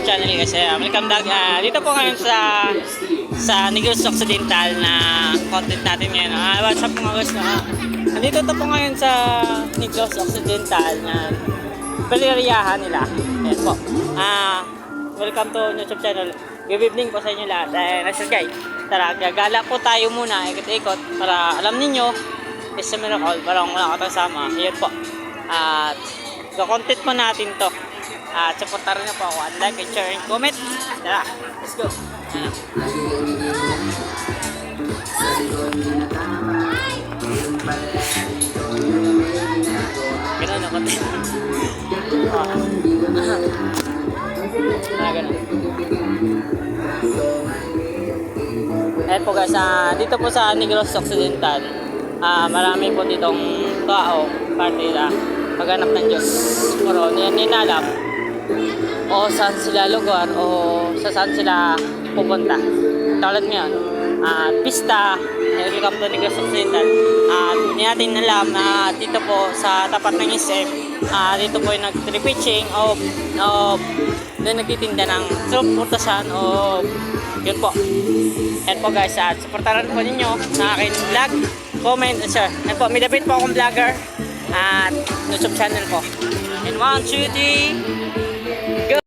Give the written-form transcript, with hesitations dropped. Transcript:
channel kasi welcome back. Dito po ngayon sa Negros Occidental na content natin ngayon. What's up mga guys? Nandito to po ngayon sa Negros Occidental na peleryahan nila. Ayan po. Welcome to YouTube channel. Good evening po sa inyo lahat. Nasa guys, tara, gagala po tayo muna, ikot-ikot para alam ninyo is a miracle, parang wala katasama. Ayan po. At content po natin to. At supportaran niyo po ako. Like, share, and comment. Tara, let's go. Ganun na content. Ganun. Ayan po guys, dito po sa Negros Occidental, marami po ditong tao, partida, maghanap ng Diyos. Pero ninalap o saan sila lugar o saan sila pupunta. Tulad ngayon, pista, welcome to Negros Occidental. Hindi natin alam na dito po sa tapat ng SM, dito po yung nag-tree-pitching o doon nagtitinda ng truck-purtasan o yun po. Yan po guys, at supportaran po ninyo sa akin vlog, comment, and share. Yan po, may dapit po akong vlogger at YouTube channel po. And 1, 2, 3